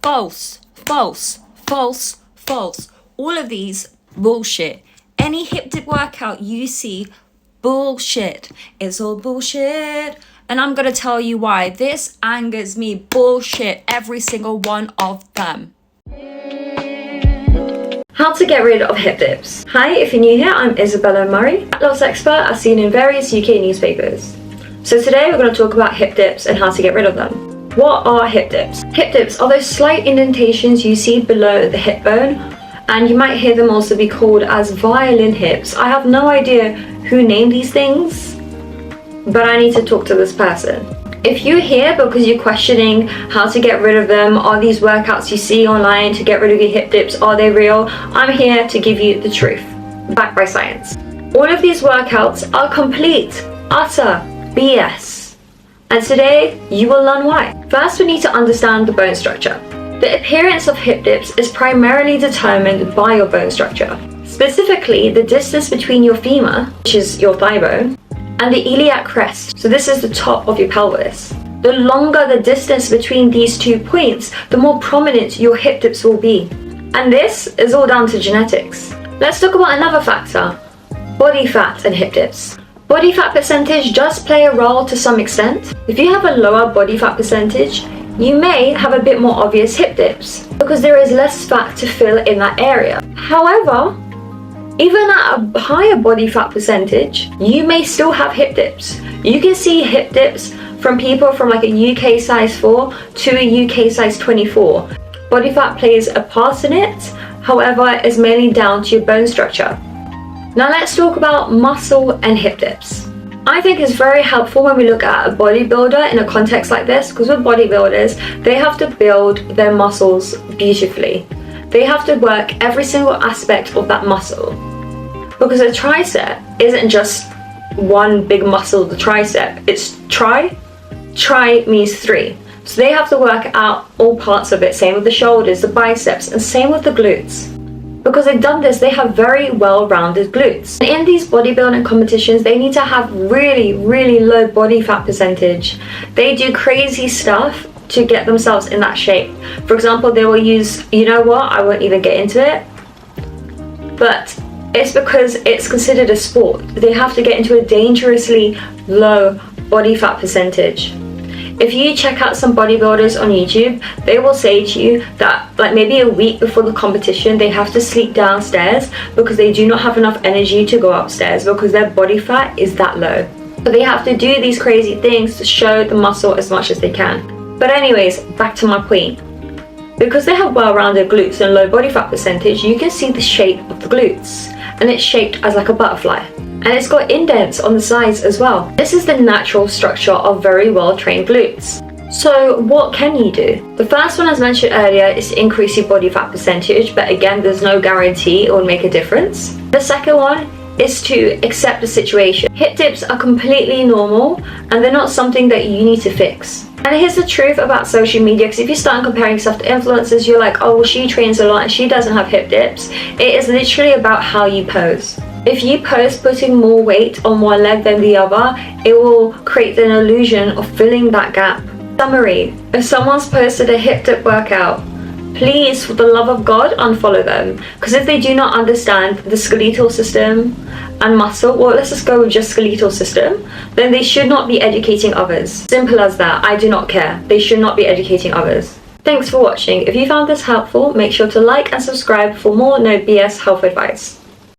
false, false, false, false. All of these, bullshit. Any hip dip workout you see, bullshit. It's all bullshit. And I'm going to tell you why. This angers me. Bullshit. Every single one of them. How to get rid of hip dips. Hi, if you're new here, I'm Isabella Murray, fat loss expert as seen in various UK newspapers. So today we're going to talk about hip dips and how to get rid of them. What are hip dips? Hip dips are those slight indentations you see below the hip bone, and you might hear them also be called as violin hips. I have no idea who named these things, but I need to talk to this person. If you're here because you're questioning how to get rid of them, are these workouts you see online to get rid of your hip dips, are they real? I'm here to give you the truth, backed by science. All of these workouts are complete, utter BS. And today, you will learn why. First, we need to understand the bone structure. The appearance of hip dips is primarily determined by your bone structure. Specifically, the distance between your femur, which is your thigh bone, and the iliac crest, so this is the top of your pelvis. The longer the distance between these 2 points, the more prominent your hip dips will be. And this is all down to genetics. Let's talk about another factor, body fat and hip dips. Body fat percentage does play a role to some extent. If you have a lower body fat percentage, you may have a bit more obvious hip dips because there is less fat to fill in that area. However, even at a higher body fat percentage, you may still have hip dips. You can see hip dips from people from like a UK size 4 to a UK size 24. Body fat plays a part in it, however, it's mainly down to your bone structure. Now let's talk about muscle and hip dips. I think it's very helpful when we look at a bodybuilder in a context like this, because with bodybuilders, they have to build their muscles beautifully. They have to work every single aspect of that muscle, because a tricep isn't just one big muscle, the tricep. It's tri means 3. So they have to work out all parts of it. Same with the shoulders, the biceps, and same with the glutes. Because they've done this, they have very well-rounded glutes. In these bodybuilding competitions, they need to have really, really low body fat percentage. They do crazy stuff to get themselves in that shape. For example, they will use, you know what, I won't even get into it, but it's because it's considered a sport. They have to get into a dangerously low body fat percentage. If you check out some bodybuilders on YouTube, they will say to you that like maybe a week before the competition, they have to sleep downstairs because they do not have enough energy to go upstairs because their body fat is that low. But they have to do these crazy things to show the muscle as much as they can. But anyways, back to my point. Because they have well-rounded glutes and low body fat percentage, you can see the shape of the glutes. And it's shaped as like a butterfly. And it's got indents on the sides as well. This is the natural structure of very well-trained glutes. So what can you do? The first one, as mentioned earlier, is to increase your body fat percentage, but again, there's no guarantee it will make a difference. The second one is to accept the situation. Hip dips are completely normal and they're not something that you need to fix. And here's the truth about social media, because if you start comparing yourself to influencers, you're like, oh, well, she trains a lot and she doesn't have hip dips. It is literally about how you pose. If you pose putting more weight on one leg than the other, it will create an illusion of filling that gap. Summary: if someone's posted a hip dip workout, please, for the love of God, unfollow them. Because if they do not understand the skeletal system and muscle, well, let's just go with just skeletal system, then they should not be educating others. Simple as that. I do not care. They should not be educating others. Thanks for watching. If you found this helpful, make sure to like and subscribe for more no BS health advice.